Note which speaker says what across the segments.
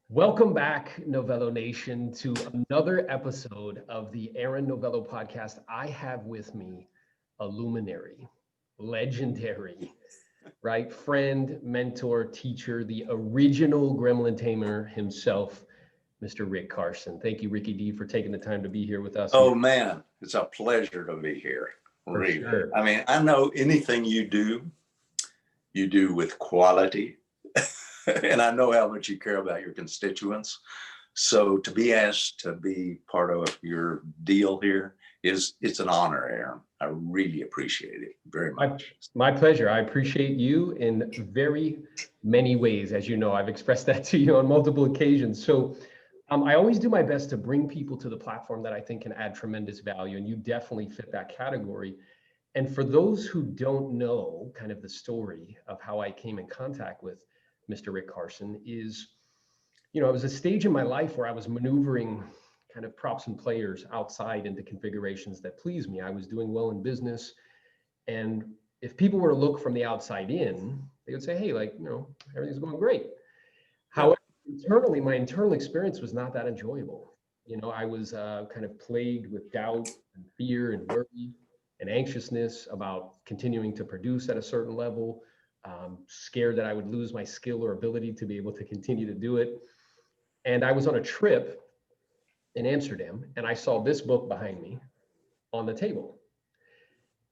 Speaker 1: Welcome back, Novello Nation, to another episode of the Aaron Novello podcast. I have with me a luminary, legendary, right? Friend, mentor, teacher, the original Gremlin tamer himself, Mr. Rick Carson. Thank you, Ricky D, for taking the time to be here with us.
Speaker 2: Oh man, it's a pleasure to be here.
Speaker 1: For
Speaker 2: Really.
Speaker 1: sure.
Speaker 2: I mean, I know anything you do with quality. And I know how much you care about your constituents. So to be asked to be part of your deal here it's an honor, Aaron. I really appreciate it very much.
Speaker 1: My pleasure. I appreciate you in very many ways. As you know, I've expressed that to you on multiple occasions. So I always do my best to bring people to the platform that I think can add tremendous value, and you definitely fit that category. And for those who don't know kind of the story of how I came in contact with Mr. Rick Carson is, it was a stage in my life where I was maneuvering kind of props and players outside into configurations that pleased me. I was doing well in business. And if people were to look from the outside in, they would say, hey, everything's going great. However, internally, my internal experience was not that enjoyable. I was kind of plagued with doubt and fear and worry and anxiousness about continuing to produce at a certain level, scared that I would lose my skill or ability to be able to continue to do it. And I was on a trip in Amsterdam, and I saw this book behind me on the table.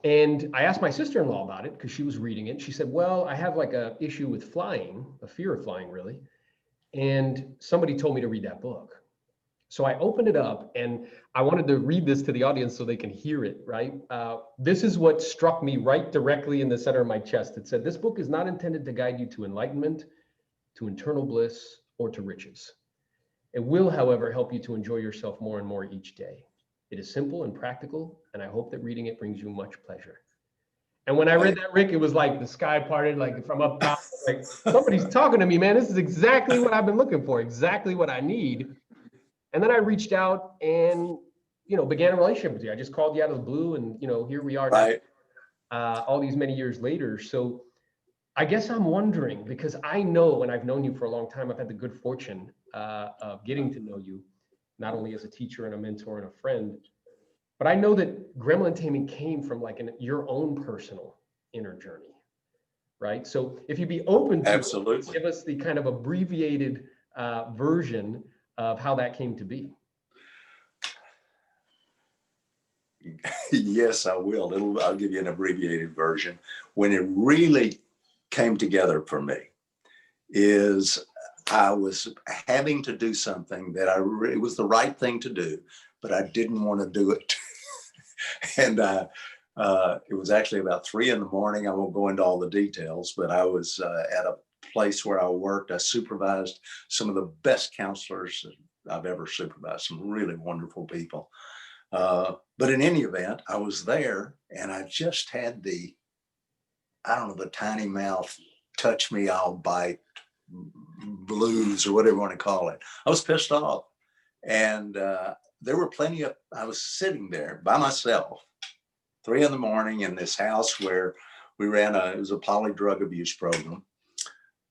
Speaker 1: And I asked my sister-in-law about it because she was reading it. She said, well, I have like a issue with flying, a fear of flying really. And somebody told me to read that book. So I opened it up and I wanted to read this to the audience so they can hear it, right? This is what struck me right directly in the center of my chest. It said, this book is not intended to guide you to enlightenment, to internal bliss, or to riches. It will, however, help you to enjoy yourself more and more each day. It is simple and practical, and I hope that reading it brings you much pleasure. And when I read that, Rick, it was like the sky parted, like from up top, like somebody's talking to me, man. This is exactly what I've been looking for, exactly what I need. And then I reached out and, began a relationship with you. I just called you out of the blue and, here we are
Speaker 2: Right.
Speaker 1: all these many years later. So I guess I'm wondering, because I know, and I've known you for a long time, I've had the good fortune of getting to know you, not only as a teacher and a mentor and a friend, but I know that Gremlin taming came from like your own personal inner journey, right? So if you'd be open to
Speaker 2: Absolutely.
Speaker 1: give us the kind of abbreviated version of how that came to be.
Speaker 2: Yes, I will. I'll give you an abbreviated version. When it really came together for me is I was having to do something that it was the right thing to do, but I didn't want to do it. And it was actually about 3 a.m. I won't go into all the details, but I was at a place where I worked. I supervised some of the best counselors I've ever supervised, some really wonderful people. But in any event, I was there and I just had the tiny mouth, touch me, I'll bite blues or whatever you want to call it. I was pissed off. And there were I was sitting there by myself, 3 a.m. in this house where we it was a poly drug abuse program.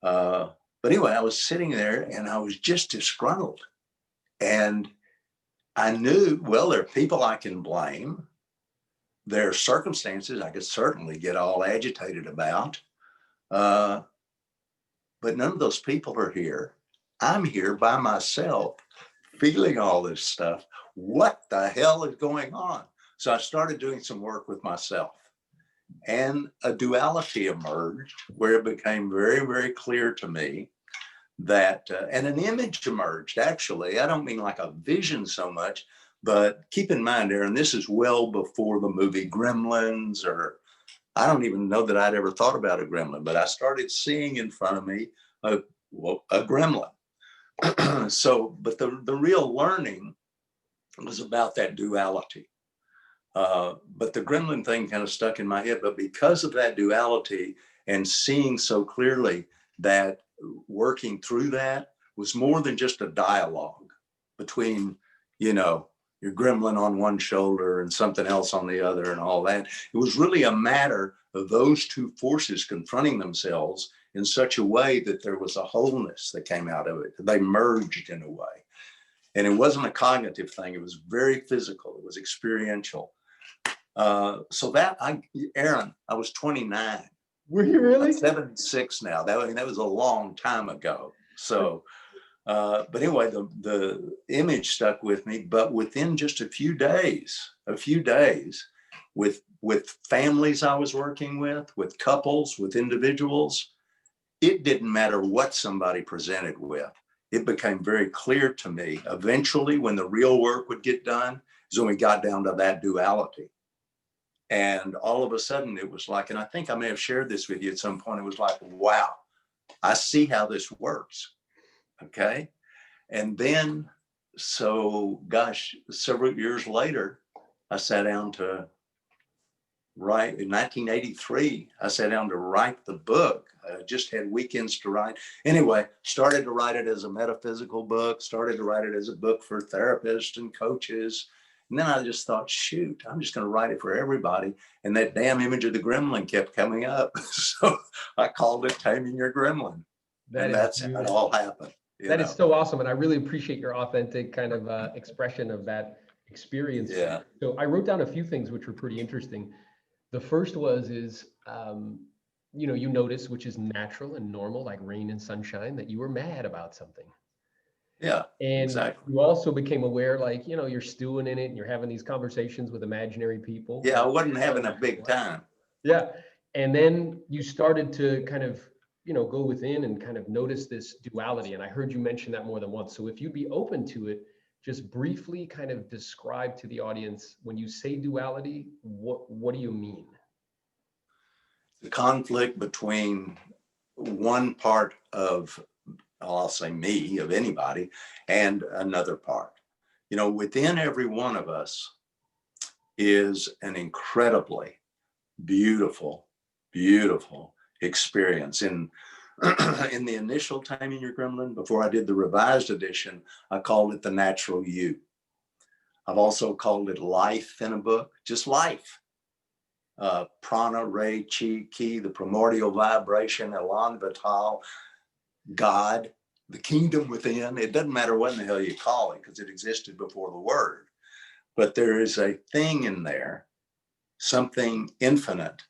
Speaker 2: But anyway, I was sitting there and I was just disgruntled. And I knew, well, there are people I can blame. There are circumstances I could certainly get all agitated about. But none of those people are here. I'm here by myself, feeling all this stuff. What the hell is going on? So I started doing some work with myself. And a duality emerged where it became very, very clear to me that, and an image emerged, actually. I don't mean like a vision so much, but keep in mind, Aaron, this is well before the movie Gremlins, or I don't even know that I'd ever thought about a gremlin, but I started seeing in front of me a gremlin. So, but the real learning was about that duality. But the gremlin thing kind of stuck in my head. But because of that duality and seeing so clearly that working through that was more than just a dialogue between, your gremlin on one shoulder and something else on the other and all that. It was really a matter of those two forces confronting themselves in such a way that there was a wholeness that came out of it. They merged in a way. And it wasn't a cognitive thing. It was very physical. It was experiential. So Aaron, I was 29.
Speaker 1: Were you really?
Speaker 2: I'm 76 now. That was a long time ago. So, but anyway, the image stuck with me. But within just a few days, with families I was working with couples, with individuals, it didn't matter what somebody presented with. It became very clear to me eventually when the real work would get done is when we got down to that duality. And all of a sudden it was like, and I think I may have shared this with you at some point, it was like, wow, I see how this works. Okay. And then, so gosh, several years later, I sat down to write. In 1983, I sat down to write the book. I just had weekends to write. Anyway, started to write it as a metaphysical book, started to write it as a book for therapists and coaches. And then I just thought, shoot, I'm just going to write it for everybody. And that damn image of the gremlin kept coming up. So I called it Taming Your Gremlin. And that's how it all happened.
Speaker 1: That is so awesome. And I really appreciate your authentic kind of expression of that experience.
Speaker 2: Yeah.
Speaker 1: So I wrote down a few things which were pretty interesting. The first you notice, which is natural and normal, like rain and sunshine, that you were mad about something.
Speaker 2: Yeah,
Speaker 1: and
Speaker 2: exactly.
Speaker 1: You also became aware, like, you're stewing in it and you're having these conversations with imaginary people.
Speaker 2: Yeah, I wasn't having a big time.
Speaker 1: Yeah. And then you started to kind of, go within and kind of notice this duality. And I heard you mention that more than once. So if you'd be open to it, just briefly kind of describe to the audience, when you say duality, what do you mean?
Speaker 2: The conflict between one part of, I'll say me, of anybody, and another part. Within every one of us is an incredibly beautiful, beautiful experience. In the initial Taming Your Gremlin, before I did the revised edition, I called it the natural you. I've also called it life in a book, just life. Prana, Ray, Chi, Ki, the primordial vibration, Elan Vital, God, the kingdom within. It doesn't matter what in the hell you call it, because it existed before the word. But there is a thing in there, something infinite,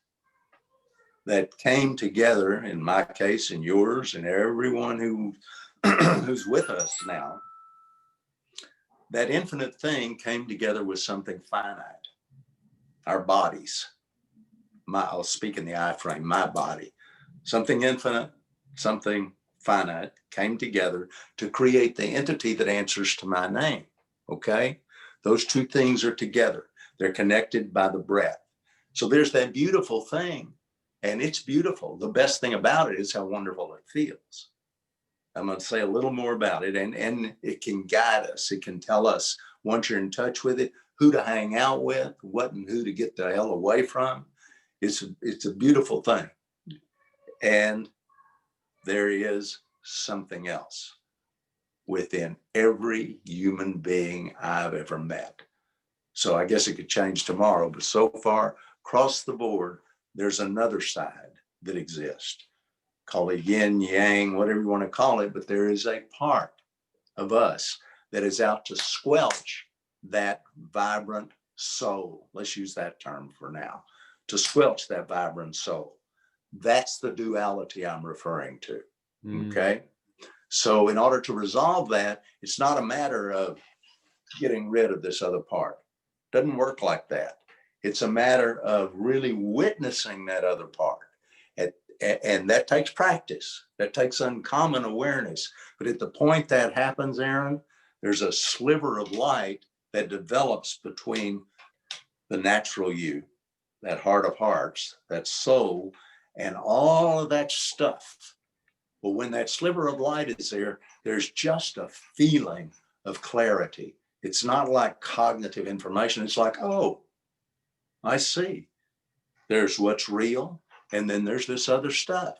Speaker 2: that came together, in my case, and yours, and everyone who's with us now. That infinite thing came together with something finite, our bodies. I'll speak in the I frame, my body. Something infinite, something finite came together to create the entity that answers to my name. Okay? Those two things are together. They're connected by the breath. So there's that beautiful thing, and it's beautiful. The best thing about it is how wonderful it feels. I'm going to say a little more about it, and it can guide us. It can tell us, once you're in touch with it, who to hang out with, what and who to get the hell away from. It's a beautiful thing. And there is something else within every human being I've ever met. So I guess it could change tomorrow, but so far, across the board, there's another side that exists. Call it yin, yang, whatever you want to call it, but there is a part of us that is out to squelch that vibrant soul. Let's use that term for now. To squelch that vibrant soul. That's the duality I'm referring to. Okay. So in order to resolve that, it's not a matter of getting rid of this other part. It doesn't work like that. It's a matter of really witnessing that other part. And that takes practice. That takes uncommon awareness. But at the point that happens, Aaron, there's a sliver of light that develops between the natural you, that heart of hearts, that soul, and all of that stuff. Well, when that sliver of light is there, there's just a feeling of clarity. It's not like cognitive information. It's like, oh, I see. There's what's real, and then there's this other stuff.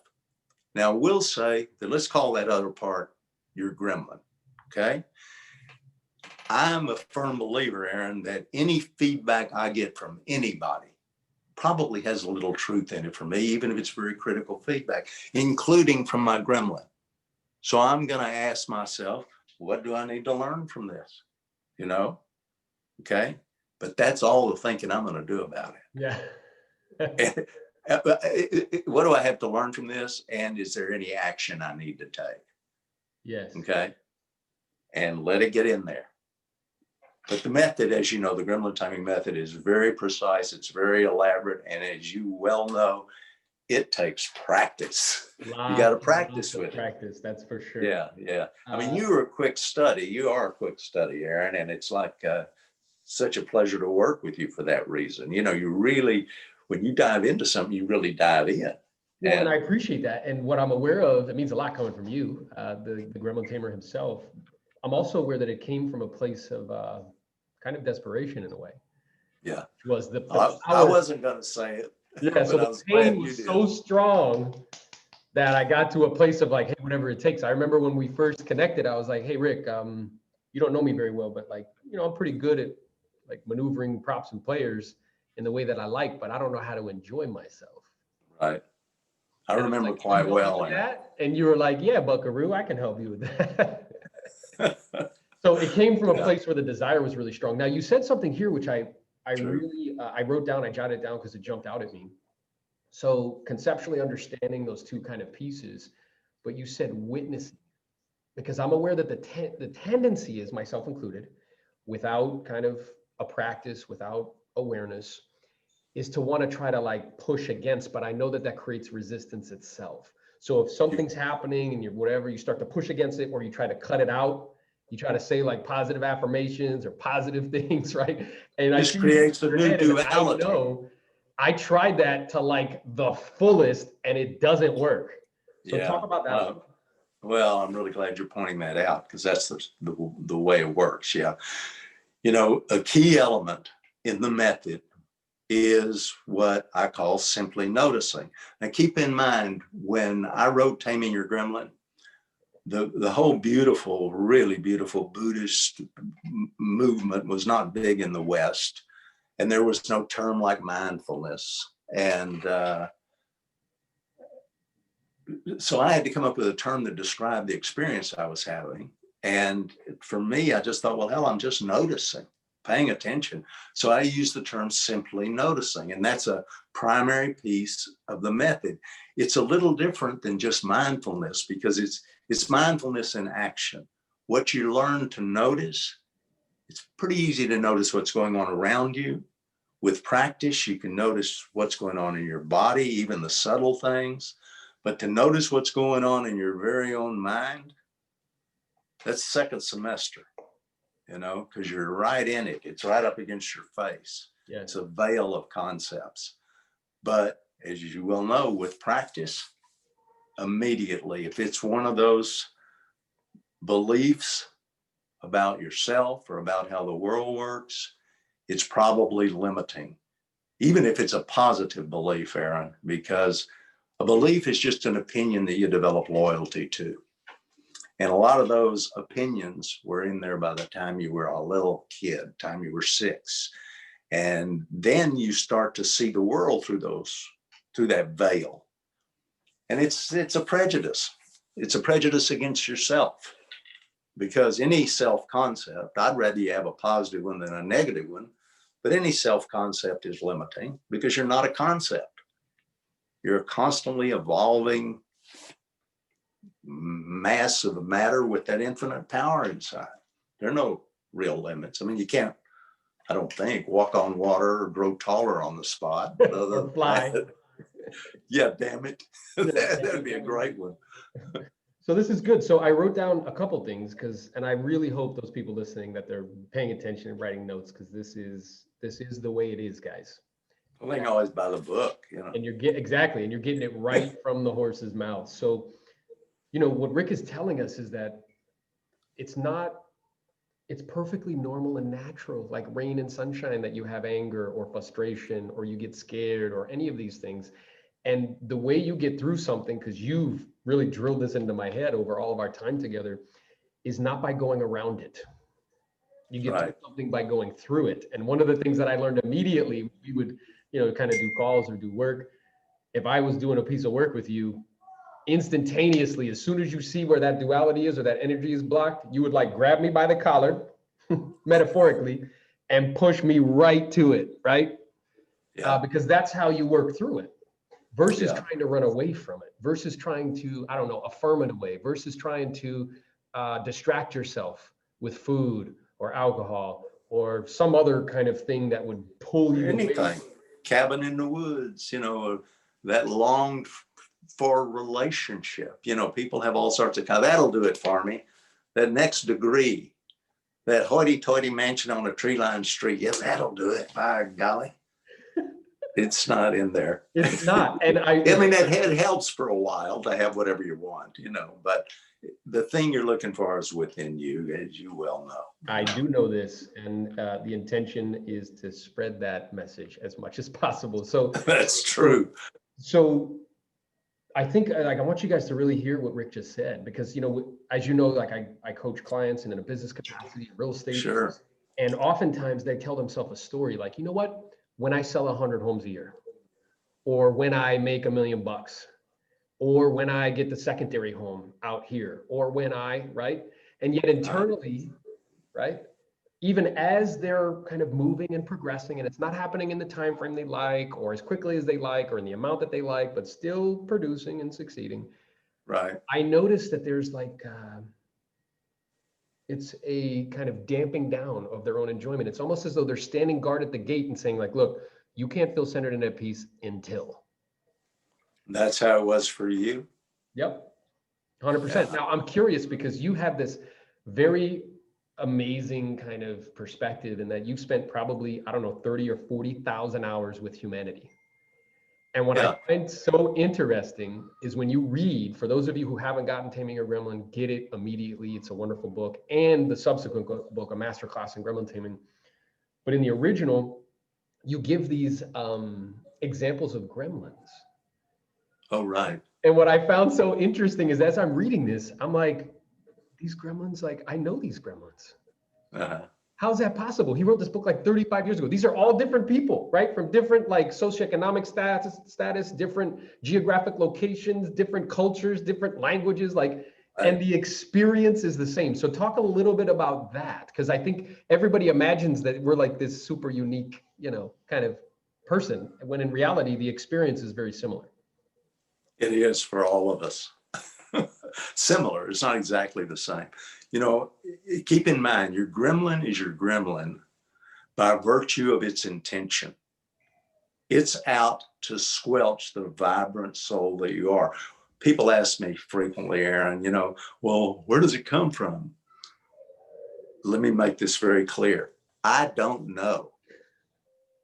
Speaker 2: Now, we'll say that, let's call that other part your gremlin, okay? I'm a firm believer, Aaron, that any feedback I get from anybody probably has a little truth in it for me, even if it's very critical feedback, including from my gremlin. So I'm going to ask myself, what do I need to learn from this? You know? Okay. But that's all the thinking I'm going to do about it.
Speaker 1: Yeah.
Speaker 2: What do I have to learn from this? And is there any action I need to take?
Speaker 1: Yes.
Speaker 2: Okay. And let it get in there. But the method, as you know, the gremlin timing method is very precise. It's very elaborate. And as you well know, it takes practice. You got to practice with it.
Speaker 1: Practice, that's for sure.
Speaker 2: Yeah, yeah. I mean, you were a quick study. You are a quick study, Aaron. And it's like such a pleasure to work with you for that reason. You know, you really, when you dive into something, you really dive in.
Speaker 1: Well, and I appreciate that. And what I'm aware of, it means a lot coming from you, the Gremlin tamer himself. I'm also aware that it came from a place of kind of desperation in a way.
Speaker 2: Yeah.
Speaker 1: Was the
Speaker 2: I wasn't going to say it.
Speaker 1: Yeah, so the pain was so strong that I got to a place of like, hey, whatever it takes. I remember when we first connected, I was like, hey, Rick, you don't know me very well, but like, you know, I'm pretty good at like maneuvering props and players in the way that I like, but I don't know how to enjoy myself.
Speaker 2: Right. I remember
Speaker 1: like,
Speaker 2: quite well.
Speaker 1: And you were like, yeah, Buckaroo, I can help you with that. So it came from a place where the desire was really strong. Now you said something here, which I really, I wrote down, I jotted it down because it jumped out at me. So conceptually understanding those two kind of pieces, but you said witnessing, because I'm aware that the tendency is, myself included, without kind of a practice, without awareness, is to want to try to like push against, but I know that that creates resistance itself. So if something's happening and you start to push against it, or you try to cut it out, you try to say like positive affirmations or positive things, right? And
Speaker 2: this creates a new duality.
Speaker 1: I tried that to like the fullest and it doesn't work. So talk about that.
Speaker 2: Well, I'm really glad you're pointing that out, because that's the way it works. Yeah. You know, a key element in the method is what I call simply noticing. Now, keep in mind, when I wrote Taming Your Gremlin, the whole beautiful, really beautiful Buddhist movement was not big in the West, and there was no term like mindfulness. And so I had to come up with a term that described the experience I was having. And for me, I just thought, well, hell, I'm just noticing, paying attention. So I use the term simply noticing, and that's a primary piece of the method. It's a little different than just mindfulness, because it's mindfulness in action. What you learn to notice, it's pretty easy to notice what's going on around you. With practice, you can notice what's going on in your body, even the subtle things. But to notice what's going on in your very own mind, that's second semester, you know, because you're right in it. It's right up against your face. Yeah. It's a veil of concepts. But as you well know, with practice, immediately, if it's one of those beliefs about yourself or about how the world works, it's probably limiting, even if it's a positive belief, Aaron, because a belief is just an opinion that you develop loyalty to. And a lot of those opinions were in there by the time you were a little kid, time you were 6. And then you start to see the world through that veil. And it's a prejudice. It's a prejudice against yourself, because any self-concept, I'd rather you have a positive one than a negative one, but any self-concept is limiting, because you're not a concept. You're a constantly evolving mass of matter with that infinite power inside. There are no real limits. I mean, you can't, I don't think, walk on water or grow taller on the spot.
Speaker 1: Or fly.
Speaker 2: Yeah, damn it. That'd be a great one.
Speaker 1: So this is good. So I wrote down a couple things, and I really hope those people listening that they're paying attention and writing notes, because this is the way it is, guys.
Speaker 2: I think always by the book, you know.
Speaker 1: And you're getting it right from the horse's mouth. So, you know, what Rick is telling us is that it's perfectly normal and natural, like rain and sunshine, that you have anger or frustration or you get scared or any of these things. And the way you get through something, because you've really drilled this into my head over all of our time together, is not by going around it. You get through something by going through it. And one of the things that I learned immediately, we would kind of do calls or do work. If I was doing a piece of work with you, instantaneously, as soon as you see where that duality is or that energy is blocked, you would like grab me by the collar, metaphorically, and push me right to it, right?
Speaker 2: Yeah.
Speaker 1: Because that's how you work through it, versus
Speaker 2: Yeah.
Speaker 1: trying to run away from it, versus trying to, I don't know, affirm it away, versus trying to distract yourself with food or alcohol or some other kind of thing that would pull you away.
Speaker 2: Anything. Cabin in the woods, that longed for relationship. People have all sorts of, that'll do it for me. That next degree, that hoity-toity mansion on a tree-lined street, yeah, that'll do it, by golly. It's not in there.
Speaker 1: It's not. And
Speaker 2: I mean, it helps for a while to have whatever you want, but the thing you're looking for is within you, as you well know.
Speaker 1: I do know this, and the intention is to spread that message as much as possible. So
Speaker 2: that's true.
Speaker 1: So I think I want you guys to really hear what Rick just said, because, as you know, like I coach clients and in a business capacity, real estate.
Speaker 2: Sure.
Speaker 1: And oftentimes they tell themselves a story like, you know what, when I sell 100 homes a year, or when I make $1 million, or when I get the secondary home out here, or when right? And yet internally, right? Even as they're kind of moving and progressing, and it's not happening in the time frame they like, or as quickly as they like, or in the amount that they like, but still producing and succeeding.
Speaker 2: Right.
Speaker 1: I noticed that there's like, it's a kind of damping down of their own enjoyment. It's almost as though they're standing guard at the gate and saying like, look, you can't feel centered and at peace until.
Speaker 2: That's how it was for you?
Speaker 1: Yep, 100%. Yeah. Now I'm curious, because you have this very amazing kind of perspective in that you've spent probably, I don't know, 30 or 40,000 hours with humanity. And what I find so interesting is when you read, for those of you who haven't gotten Taming Your Gremlin, get it immediately. It's a wonderful book. And the subsequent book, A Masterclass in Gremlin Timing. But in the original, you give these examples of gremlins.
Speaker 2: Oh, right.
Speaker 1: And what I found so interesting is as I'm reading this, I'm like, these gremlins, like, I know these gremlins.
Speaker 2: Uh-huh.
Speaker 1: How's that possible? He wrote this book like 35 years ago. These are all different people, right? From different like socioeconomic status, different geographic locations, different cultures, different languages, like, and the experience is the same. So talk a little bit about that, because I think everybody imagines that we're like this super unique, kind of person, when in reality, the experience is very similar.
Speaker 2: It is for all of us. Similar. It's not exactly the same. Keep in mind, your gremlin is your gremlin by virtue of its intention. It's out to squelch the vibrant soul that you are. People ask me frequently, Aaron, well, where does it come from? Let me make this very clear. I don't know.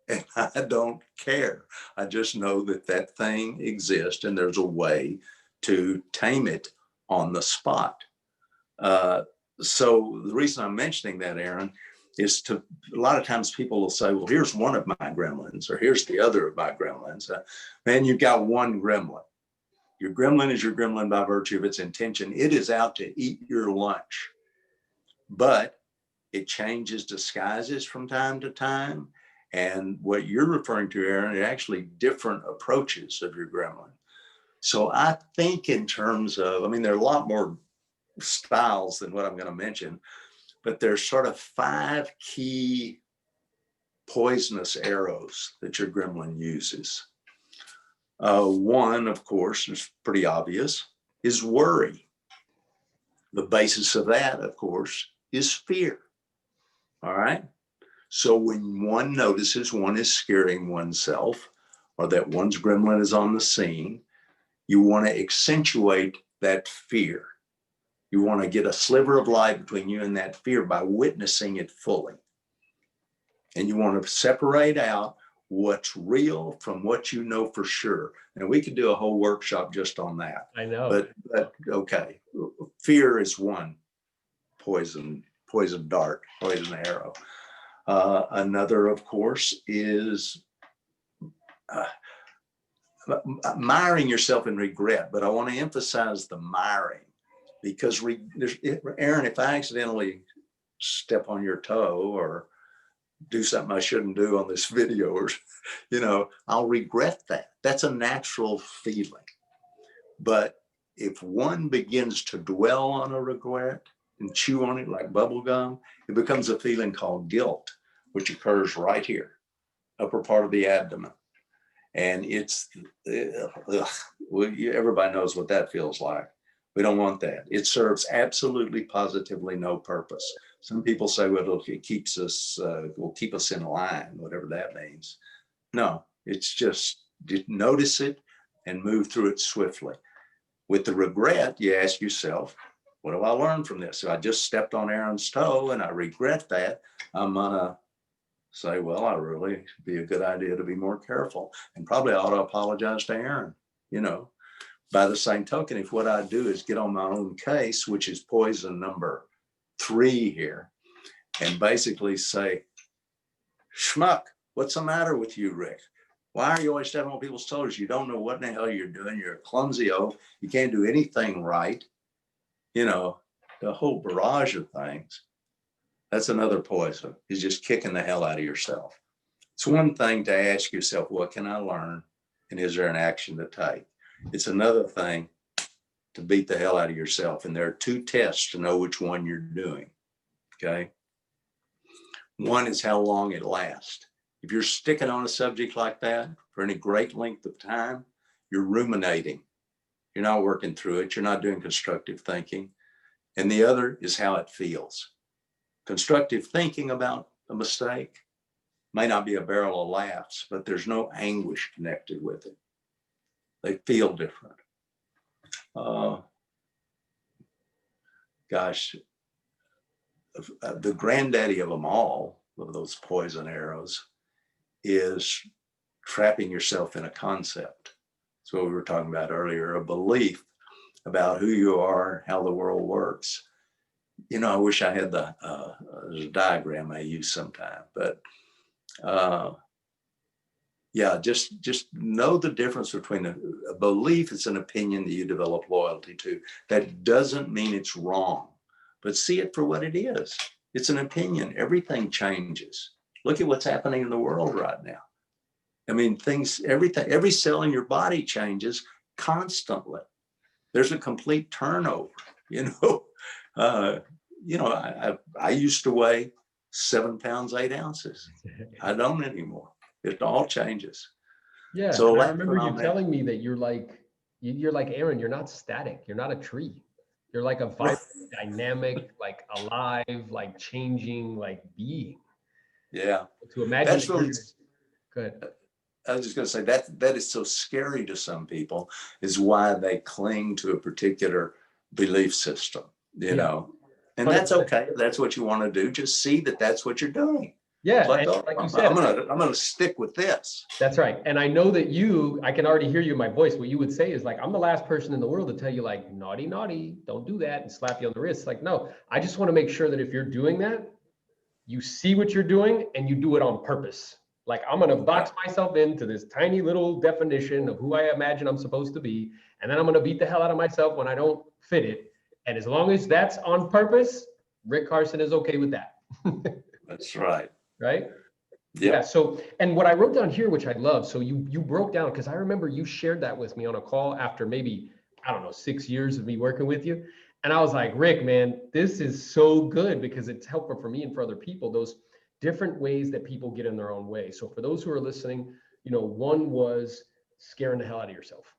Speaker 2: And I don't care. I just know that thing exists and there's a way to tame it on the spot. So the reason I'm mentioning that, Aaron, is a lot of times people will say, well, here's one of my gremlins, or here's the other of my gremlins. Man, you've got one gremlin. Your gremlin is your gremlin by virtue of its intention. It is out to eat your lunch, but it changes disguises from time to time. And what you're referring to, Aaron, are actually different approaches of your gremlin. So I think in terms of, there are a lot more styles than what I'm going to mention, but there's sort of 5 key poisonous arrows that your gremlin uses. One, of course, is pretty obvious, is worry. The basis of that, of course, is fear. All right. So when one notices one is scaring oneself, or that one's gremlin is on the scene, you want to accentuate that fear. You want to get a sliver of light between you and that fear by witnessing it fully. And you want to separate out what's real from what you know for sure. And we could do a whole workshop just on that.
Speaker 1: I know.
Speaker 2: But okay, fear is one poison dart, poison arrow. Another, of course, is miring yourself in regret. But I want to emphasize the miring, because Aaron, if I accidentally step on your toe or do something I shouldn't do on this video, or, you know, I'll regret that. That's a natural feeling. But if one begins to dwell on a regret and chew on it like bubble gum, it becomes a feeling called guilt, which occurs right here, upper part of the abdomen. And it's, everybody knows what that feels like. We don't want that. It serves absolutely positively no purpose. Some people say, well, it keeps us, will keep us in line, whatever that means. No, it's just notice it and move through it swiftly. With the regret, you ask yourself, what do I learn from this? If I just stepped on Aaron's toe and I regret that, I'm gonna say, well, I really be a good idea to be more careful, and probably I ought to apologize to Aaron, you know. By the same token, if what I do is get on my own case, which is poison number 3 here, and basically say, schmuck, what's the matter with you, Rick? Why are you always stepping on people's toes? You don't know what in the hell you're doing. You're a clumsy oaf. You can't do anything right. You know, the whole barrage of things. That's another poison, is just kicking the hell out of yourself. It's one thing to ask yourself, what can I learn? And is there an action to take? It's another thing to beat the hell out of yourself. And there are 2 tests to know which one you're doing, okay? One is how long it lasts. If you're sticking on a subject like that for any great length of time, you're ruminating. You're not working through it. You're not doing constructive thinking. And the other is how it feels. Constructive thinking about a mistake may not be a barrel of laughs, but there's no anguish connected with it. They feel different. Gosh, the granddaddy of them all, of those poison arrows, is trapping yourself in a concept. That's what we were talking about earlier, a belief about who you are, how the world works. You know, I wish I had there's a diagram I use sometime, but yeah, just know the difference between a belief. It's an opinion that you develop loyalty to. That doesn't mean it's wrong, but see it for what it is. It's an opinion. Everything changes. Look at what's happening in the world right now. I mean, everything, every cell in your body changes constantly. There's a complete turnover, you know. I used to weigh 7 pounds, 8 ounces. I don't anymore. It all changes.
Speaker 1: Yeah.
Speaker 2: So
Speaker 1: I remember you telling me that you're like Aaron, you're not static. You're not a tree. You're like a vibrant, dynamic, like alive, like changing, like being.
Speaker 2: Yeah.
Speaker 1: To imagine.
Speaker 2: That's really
Speaker 1: good.
Speaker 2: I was just going to say that is so scary to some people, is why they cling to a particular belief system, you know, and that's okay. If that's what you want to do. Just see that that's what you're doing.
Speaker 1: Yeah.
Speaker 2: Like,
Speaker 1: you said,
Speaker 2: I'm going to stick with this.
Speaker 1: That's right. And I know that I can already hear you in my voice. What you would say is like, I'm the last person in the world to tell you like, naughty, naughty, don't do that, and slap you on the wrist. Like, no, I just want to make sure that if you're doing that, you see what you're doing and you do it on purpose. Like, I'm going to box myself into this tiny little definition of who I imagine I'm supposed to be. And then I'm going to beat the hell out of myself when I don't fit it. And as long as that's on purpose, Rick Carson is okay with that.
Speaker 2: That's right.
Speaker 1: Right?
Speaker 2: Yeah.
Speaker 1: So, and what I wrote down here, which I love, so you broke down, because I remember you shared that with me on a call after maybe, I don't know, 6 years of me working with you. And I was like, Rick, man, this is so good, because it's helpful for me and for other people, those different ways that people get in their own way. So for those who are listening, one was scaring the hell out of yourself.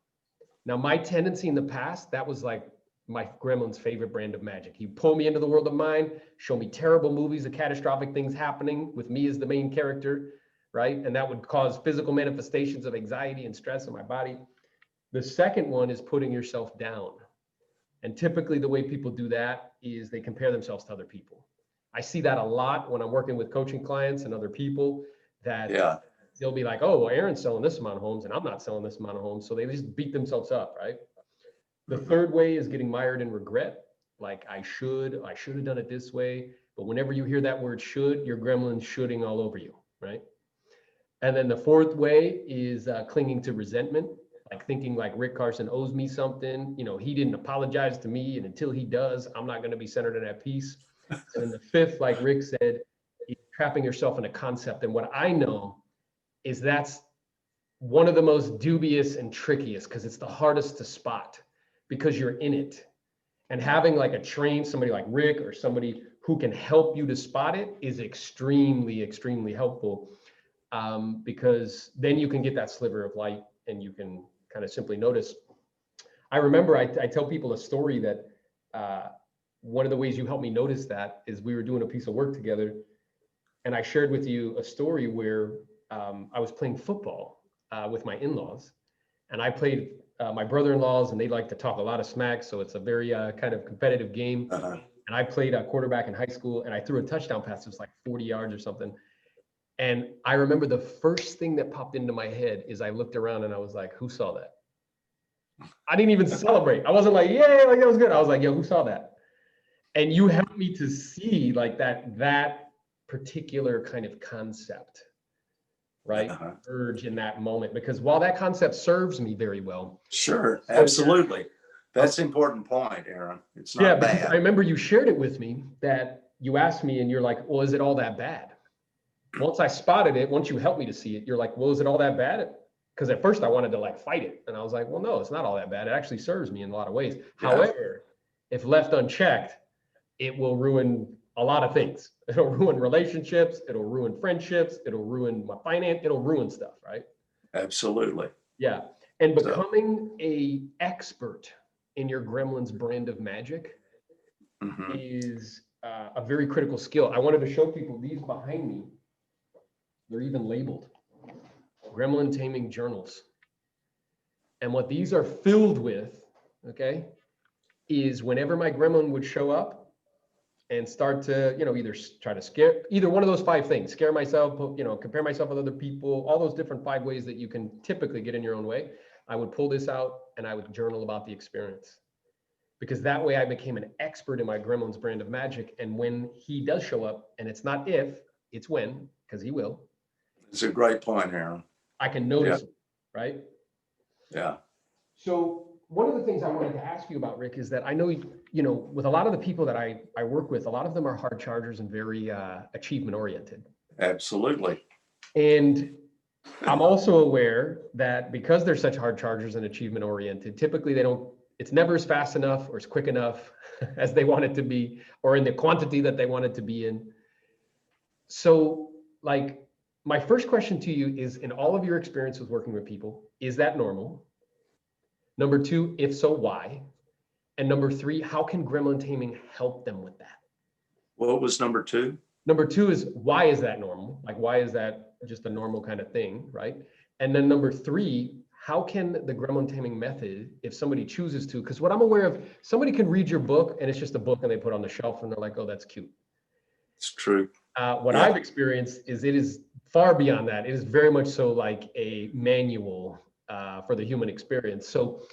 Speaker 1: Now, my tendency in the past, that was like my gremlin's favorite brand of magic. He'd pull me into the world of mine, show me terrible movies of catastrophic things happening with me as the main character, right? And that would cause physical manifestations of anxiety and stress in my body. The second one is putting yourself down. And typically the way people do that is they compare themselves to other people. I see that a lot when I'm working with coaching clients and other people, that they'll be like, oh, well, Aaron's selling this amount of homes and I'm not selling this amount of homes. So they just beat themselves up, right? The third way is getting mired in regret. Like, I should have done it this way. But whenever you hear that word should, your gremlin's shoulding all over you, right? And then the fourth way is clinging to resentment, like thinking like Rick Carson owes me something. He didn't apologize to me, and until he does, I'm not going to be centered in that peace. And then the fifth, like Rick said, is trapping yourself in a concept. And what I know is that's one of the most dubious and trickiest, because it's the hardest to spot because you're in it. And having like a trained somebody like Rick or somebody who can help you to spot it is extremely, extremely helpful, because then you can get that sliver of light and you can kind of simply notice. I remember I tell people a story that one of the ways you helped me notice that is we were doing a piece of work together, and I shared with you a story where I was playing football with my in-laws, and I played my brother-in-laws, and they like to talk a lot of smack, so it's a very kind of competitive game. And I played a quarterback in high school, and I threw a touchdown pass. It was like 40 yards or something. And I remember the first thing that popped into my head is I looked around and I was like, who saw that? I didn't even celebrate. I wasn't like, yeah, like that was good. I was like, yo, who saw that? And you helped me to see like that particular kind of concept, right? Urge in that moment, because while that concept serves me very well.
Speaker 2: Sure, absolutely. That's an important point, Aaron. It's not bad.
Speaker 1: I remember you shared it with me that you asked me and you're like, well, is it all that bad? Once I spotted it, once you helped me to see it, you're like, well, is it all that bad? Because at first I wanted to like fight it. And I was like, well, no, it's not all that bad. It actually serves me in a lot of ways. Yeah. However, if left unchecked, it will ruin a lot of things. It'll ruin relationships. It'll ruin friendships. It'll ruin my finance. It'll ruin stuff, right?
Speaker 2: Absolutely.
Speaker 1: Yeah. And becoming an expert in your gremlin's brand of magic is a very critical skill. I wanted to show people these behind me. They're even labeled Gremlin Taming journals. And what these are filled with, okay, is whenever my gremlin would show up and start to, either try to scare, either one of those 5 things, scare myself, compare myself with other people, all those different 5 ways that you can typically get in your own way, I would pull this out and I would journal about the experience. Because that way I became an expert in my gremlin's brand of magic. And when he does show up, and it's not if, it's when, because he will.
Speaker 2: It's a great point, Aaron.
Speaker 1: I can notice it, right?
Speaker 2: Yeah.
Speaker 1: So one of the things I wanted to ask you about, Rick, is that I know, with a lot of the people that I work with, a lot of them are hard chargers and very achievement oriented.
Speaker 2: Absolutely.
Speaker 1: And I'm also aware that because they're such hard chargers and achievement oriented, typically it's never as fast enough or as quick enough as they want it to be, or in the quantity that they want it to be in. So like, my first question to you is, in all of your experience with working with people, is that normal? Number 2, if so, why? And number 3, how can gremlin taming help them with that?
Speaker 2: What was number 2?
Speaker 1: Number 2 is, why is that normal? Like, why is that just a normal kind of thing, right? And then number 3, how can the gremlin taming method, if somebody chooses to, because what I'm aware of, somebody can read your book and it's just a book and they put it on the shelf and they're like, oh, that's cute.
Speaker 2: It's true.
Speaker 1: What I've experienced is it is far beyond that. It is very much so like a manual for the human experience. So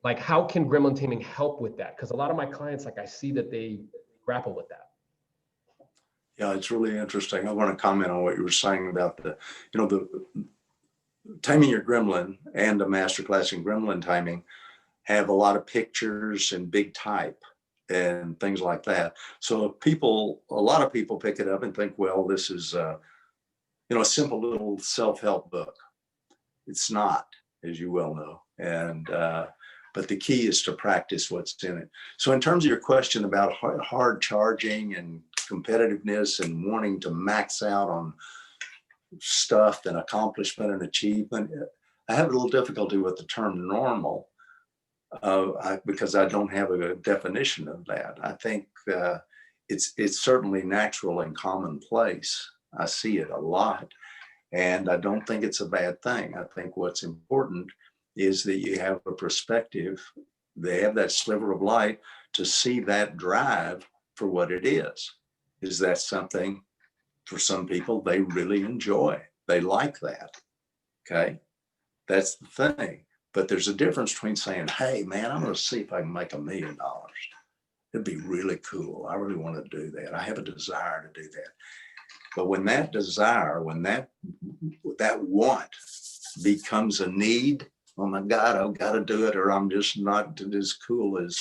Speaker 1: like, how can gremlin taming help with that? Because a lot of my clients, like I see that they grapple with that.
Speaker 2: Yeah, it's really interesting. I want to comment on what you were saying about the Taming Your Gremlin and the masterclass in gremlin timing have a lot of pictures and big type and things like that. So a lot of people pick it up and think, well, this is a simple little self-help book. It's not, as you well know. And but the key is to practice what's in it. So in terms of your question about hard charging and competitiveness and wanting to max out on stuff and accomplishment and achievement, I have a little difficulty with the term normal because I don't have a definition of that. I think it's certainly natural and commonplace. I see it a lot, and I don't think it's a bad thing. I think what's important is that you have a perspective, they have that sliver of light to see that drive for what it is. Is that something for some people they really enjoy? They like that, okay? That's the thing. But there's a difference between saying, hey, man, I'm gonna see if I can make $1 million. It'd be really cool. I really want to do that. I have a desire to do that. But when that desire, when that want becomes a need, oh my God, I've got to do it, or I'm just not as cool as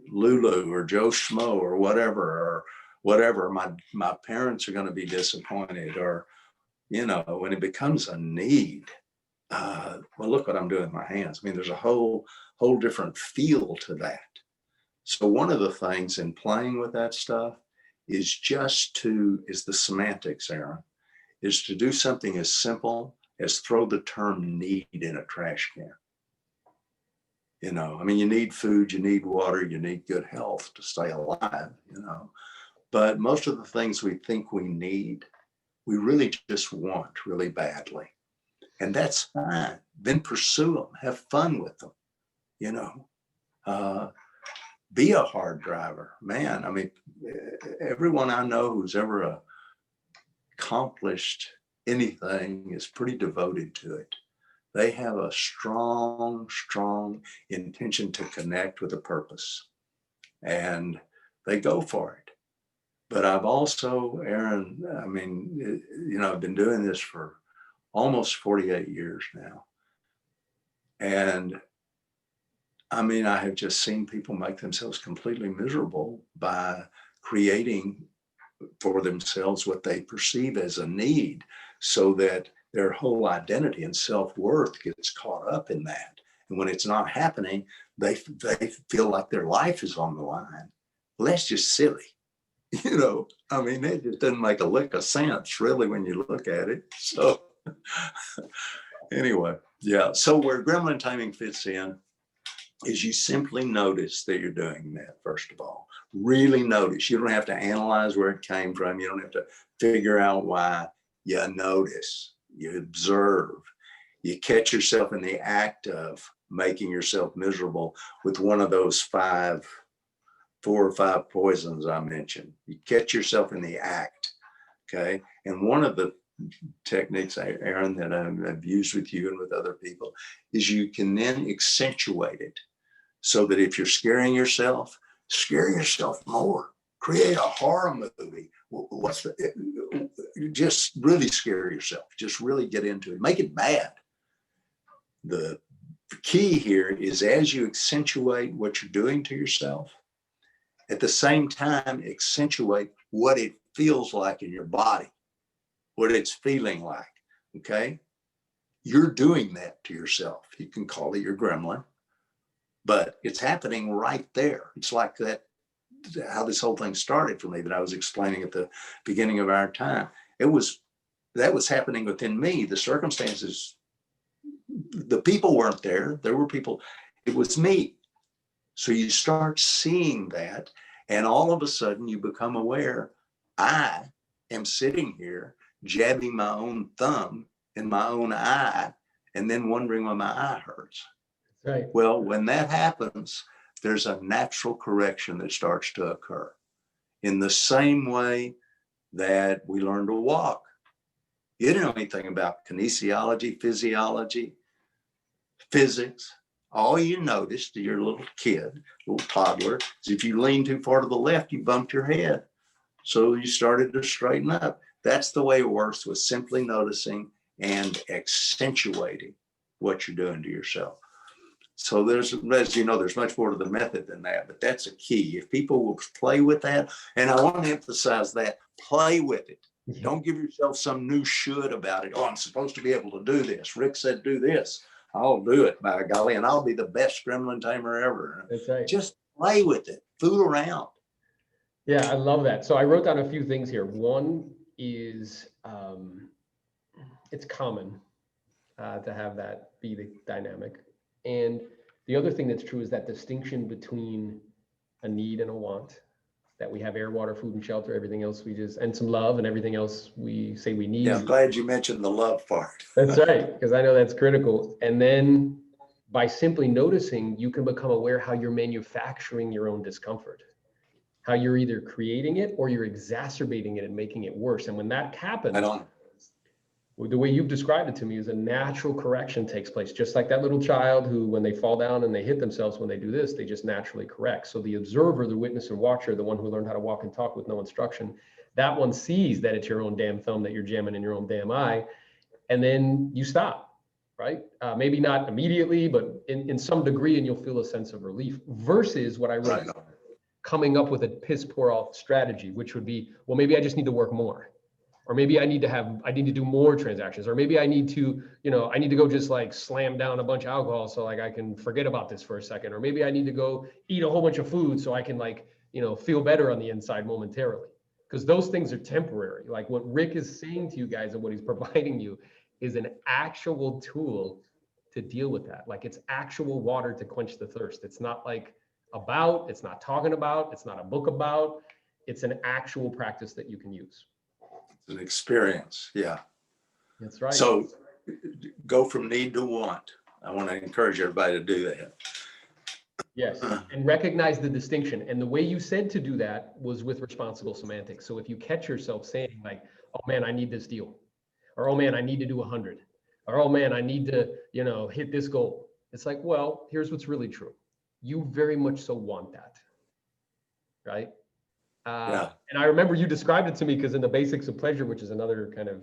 Speaker 2: Lulu or Joe Schmo or whatever, whatever, my parents are going to be disappointed, or, you know, when it becomes a need, well, look what I'm doing with my hands. I mean, there's a whole different feel to that. So one of the things in playing with that stuff is is the semantics, Aaron, is to do something as simple as throw the term need in a trash can. You know, I mean, you need food, you need water, you need good health to stay alive, you know, but most of the things we think we need, we really just want really badly. And that's fine. Then pursue them, have fun with them, you know. Be a hard driver, man. I mean, everyone I know who's ever accomplished anything is pretty devoted to it. They have a strong intention to connect with a purpose, and they go for it. But I've also, Aaron, I mean, you know, I've been doing this for almost 48 years now. And I mean, I have just seen people make themselves completely miserable by creating for themselves what they perceive as a need, so that their whole identity and self-worth gets caught up in that. And when it's not happening, they feel like their life is on the line. Well, that's just silly. You know, I mean, it just doesn't make a lick of sense, really, when you look at it. So anyway, yeah. So where gremlin timing fits in is you simply notice that you're doing that, first of all. Really notice. You don't have to analyze where it came from. You don't have to figure out why. You notice, you observe, you catch yourself in the act of making yourself miserable with one of those 4 or 5 poisons I mentioned. You catch yourself in the act, okay? And one of the techniques, Aaron, that I've used with you and with other people is you can then accentuate it, so that if you're scaring yourself, scare yourself more. Create a horror movie. Just really scare yourself. Just really get into it. Make it bad. The key here is, as you accentuate what you're doing to yourself, at the same time, accentuate what it feels like in your body, what it's feeling like, okay? You're doing that to yourself. You can call it your gremlin, but it's happening right there. It's like that, how this whole thing started for me that I was explaining at the beginning of our time. That was happening within me. The circumstances, the people weren't there. There were people, it was me. So you start seeing that, and all of a sudden you become aware, I am sitting here jabbing my own thumb in my own eye and then wondering why my eye hurts.
Speaker 1: Right.
Speaker 2: Well, when that happens, there's a natural correction that starts to occur. In the same way that we learn to walk. You didn't know anything about kinesiology, physiology, physics. All you noticed to your little kid, little toddler, is if you lean too far to the left, you bumped your head. So you started to straighten up. That's the way it works, with simply noticing and accentuating what you're doing to yourself. So there's, as you know, there's much more to the method than that, but that's a key. If people will play with that, and I want to emphasize that, play with it. Don't give yourself some new should about it. Oh, I'm supposed to be able to do this. Rick said, do this. I'll do it, by golly, and I'll be the best gremlin tamer ever.
Speaker 1: That's right.
Speaker 2: Just play with it, fool around.
Speaker 1: Yeah, I love that. So I wrote down a few things here. One is it's common to have that be the dynamic. And the other thing that's true is that distinction between a need and a want, that we have air, water, food, and shelter, everything else we just, and some love, and everything else we say we need.
Speaker 2: Yeah, I'm glad you mentioned the love part.
Speaker 1: That's right, because I know that's critical. And then by simply noticing, you can become aware how you're manufacturing your own discomfort, how you're either creating it or you're exacerbating it and making it worse. And when that happens, the way you've described it to me is a natural correction takes place, just like that little child who, when they fall down and they hit themselves, when they do this, they just naturally correct. So the observer, the witness and watcher, the one who learned how to walk and talk with no instruction, that one sees that it's your own damn thumb that you're jamming in your own damn eye. And then you stop, right? Maybe not immediately, but in some degree, and you'll feel a sense of relief, versus what I wrote.
Speaker 2: Right.
Speaker 1: coming up with a piss poor off strategy, which would be, well, maybe I just need to work more. Or maybe I need to do more transactions, or maybe I need to, I need to go just like slam down a bunch of alcohol so like I can forget about this for a second, or maybe I need to go eat a whole bunch of food so I can like, feel better on the inside momentarily. Because those things are temporary. Like what Rick is saying to you guys and what he's providing you is an actual tool to deal with that. Like it's actual water to quench the thirst. It's not like it's not talking about, it's not a book about, it's an actual practice that you can use.
Speaker 2: An experience. Yeah.
Speaker 1: That's right.
Speaker 2: So go from need to want. I want to encourage everybody to do that.
Speaker 1: Yes. And recognize the distinction. And the way you said to do that was with responsible semantics. So if you catch yourself saying like, oh man, I need this deal, or oh man, I need to do 100, or oh man, I need to, hit this goal. It's like, well, here's what's really true. You very much so want that. Right. And I remember you described it to me because in the basics of pleasure, which is another kind of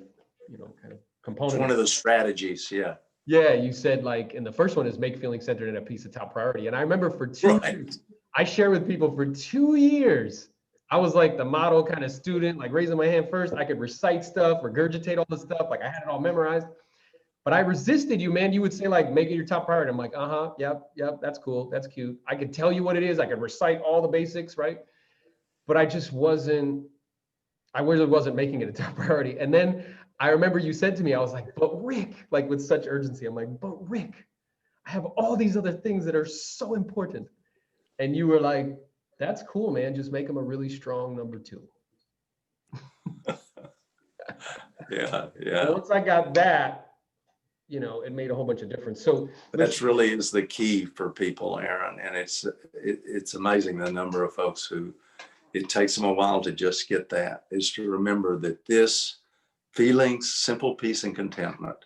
Speaker 1: component.
Speaker 2: It's one of the strategies. Yeah.
Speaker 1: Yeah. You said like, and the first one is make feeling centered and a piece of top priority. And I remember for 2 years, I shared with people for 2 years, I was like the model kind of student, like raising my hand first. I could recite stuff, regurgitate all the stuff. Like I had it all memorized, but I resisted you, man. You would say like, make it your top priority. I'm like, yep. That's cool. That's cute. I could tell you what it is. I could recite all the basics. Right. But I really wasn't making it a top priority. And then I remember you said to me, I was like, but Rick, like with such urgency, I'm like, but Rick, I have all these other things that are so important. And you were like, that's cool, man. Just make them a really strong number 2.
Speaker 2: Yeah.
Speaker 1: And once I got that, it made a whole bunch of difference. So
Speaker 2: that's really is the key for people, Aaron. And it's amazing the number of folks who it takes them a while to just get that, is to remember that this feeling, simple peace and contentment,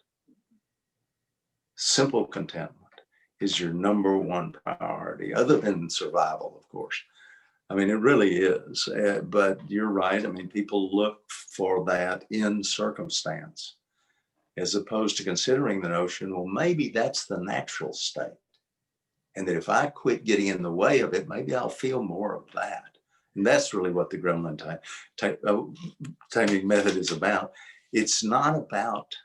Speaker 2: simple contentment is your number one priority, other than survival, of course. I mean, it really is. But you're right. I mean, people look for that in circumstance, as opposed to considering the notion, well, maybe that's the natural state. And that if I quit getting in the way of it, maybe I'll feel more of that. And that's really what the Gremlin timing method is about. It's not about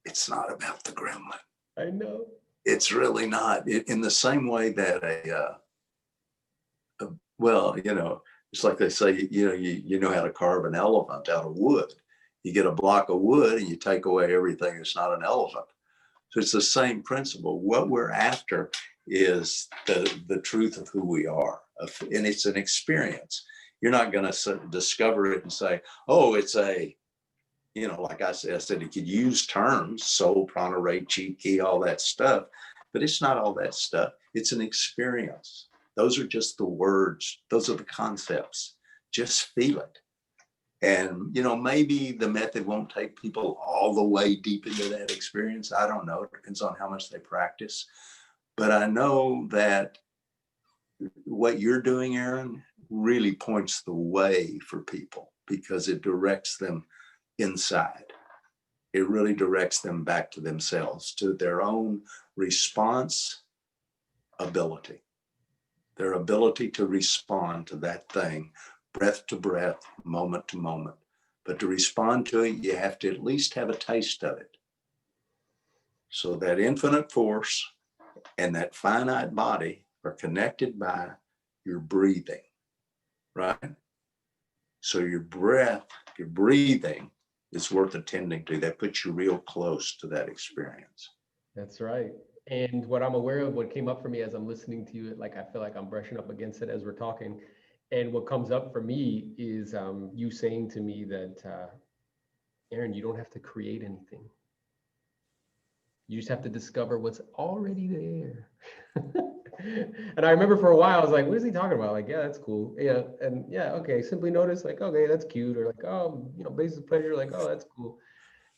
Speaker 2: the Gremlin.
Speaker 1: I know.
Speaker 2: It's really not. In the same way that it's like they say, you know how to carve an elephant out of wood. You get a block of wood and you take away everything that's not an elephant. So it's the same principle. What we're after is the truth of who we are. And it's an experience. You're not going to discover it and say, oh, it's like I said, it could use terms, soul, prana, rate, chi, ki, all that stuff, but it's not all that stuff. It's an experience. Those are just the words. Those are the concepts. Just feel it. And, maybe the method won't take people all the way deep into that experience. I don't know. It depends on how much they practice. But I know that what you're doing, Aaron, really points the way for people because it directs them inside. It really directs them back to themselves, to their own response ability, their ability to respond to that thing, breath to breath, moment to moment. But to respond to it, you have to at least have a taste of it. So that infinite force and that finite body are connected by your breathing, right? So your breath, your breathing is worth attending to. That puts you real close to that experience.
Speaker 1: That's right. And what I'm aware of, what came up for me as I'm listening to you, like I feel like I'm brushing up against it as we're talking. And what comes up for me is you saying to me that, Aaron, you don't have to create anything. You just have to discover what's already there. And I remember for a while, I was like, what is he talking about? Like, yeah, that's cool. Yeah. And yeah, okay. Simply notice, like, okay, that's cute. Or like, oh, basic pleasure, like, oh, that's cool.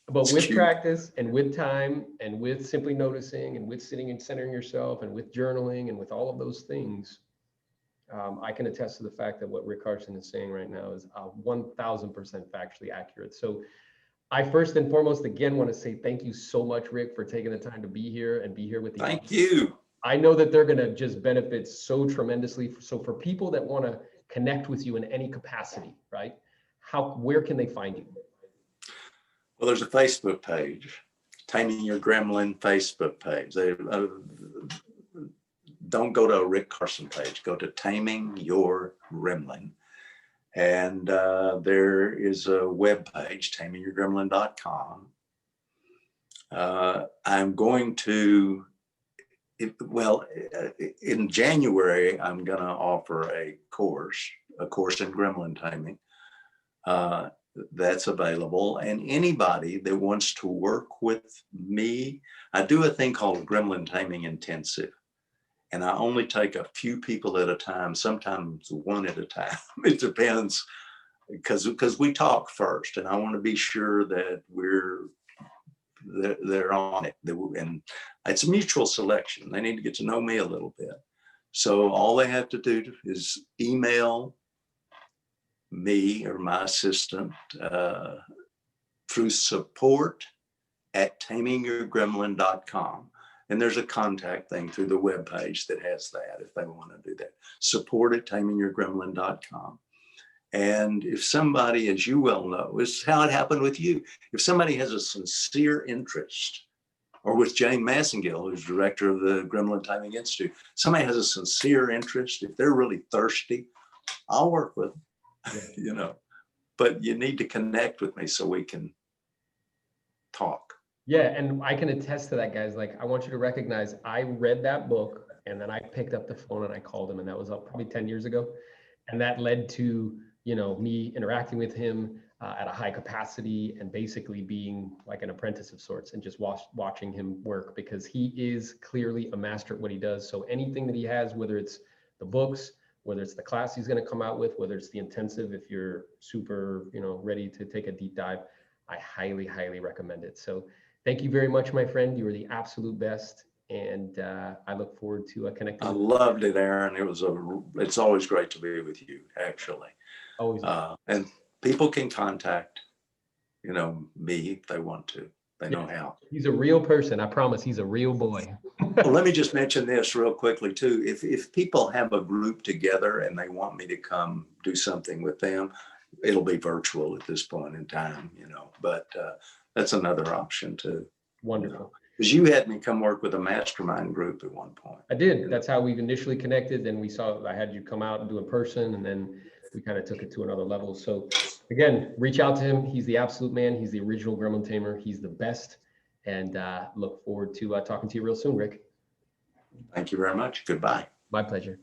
Speaker 1: But with practice and with time and with simply noticing and with sitting and centering yourself and with journaling and with all of those things, I can attest to the fact that what Rick Carson is saying right now is 1000% factually accurate. So I first and foremost, again, want to say thank you so much, Rick, for taking the time to be here and be here with you.
Speaker 2: Thank you.
Speaker 1: I know that they're going to just benefit so tremendously. So for people that want to connect with you in any capacity, right? Where can they find you?
Speaker 2: Well, there's a Facebook page, Taming Your Gremlin Facebook page. Don't go to a Rick Carson page, go to Taming Your Gremlin. And there is a web page, tamingyourgremlin.com. I'm going to, in January, I'm going to offer a course in gremlin timing. That's available. And anybody that wants to work with me, I do a thing called Gremlin Timing Intensive. And I only take a few people at a time, sometimes one at a time. It depends, because we talk first, and I want to be sure that they're on it. And it's a mutual selection. They need to get to know me a little bit. So all they have to do is email me or my assistant through support@tamingyourgremlin.com. And there's a contact thing through the webpage that has that if they want to do that. Support@tamingyourgremlin.com. And if somebody, as you well know, is how it happened with you. If somebody has a sincere interest, or with Jane Massengill, who's director of the Gremlin Timing Institute, somebody has a sincere interest, if they're really thirsty, I'll work with them, but you need to connect with me so we can talk.
Speaker 1: Yeah, and I can attest to that, guys. Like, I want you to recognize, I read that book and then I picked up the phone and I called him, and that was probably 10 years ago. And that led to, me interacting with him at a high capacity and basically being like an apprentice of sorts, and just watching him work, because he is clearly a master at what he does. So anything that he has, whether it's the books, whether it's the class he's going to come out with, whether it's the intensive, if you're super, ready to take a deep dive, I highly, highly recommend it. So thank you very much, my friend. You were the absolute best. And I look forward to connecting.
Speaker 2: I loved it, Aaron. It's always great to be with you, actually.
Speaker 1: Always.
Speaker 2: And people can contact, me if they want to. They know how.
Speaker 1: He's a real person. I promise. He's a real boy.
Speaker 2: Well, let me just mention this real quickly too. If people have a group together and they want me to come do something with them, it'll be virtual at this point in time, but that's another option too.
Speaker 1: Wonderful.
Speaker 2: Because you had me come work with a mastermind group at one point.
Speaker 1: I did. That's how we've initially connected. Then I had you come out and do in person, and then we kind of took it to another level. So again, reach out to him. He's the absolute man. He's the original Gremlin tamer. He's the best. And look forward to talking to you real soon, Rick.
Speaker 2: Thank you very much. Goodbye.
Speaker 1: My pleasure.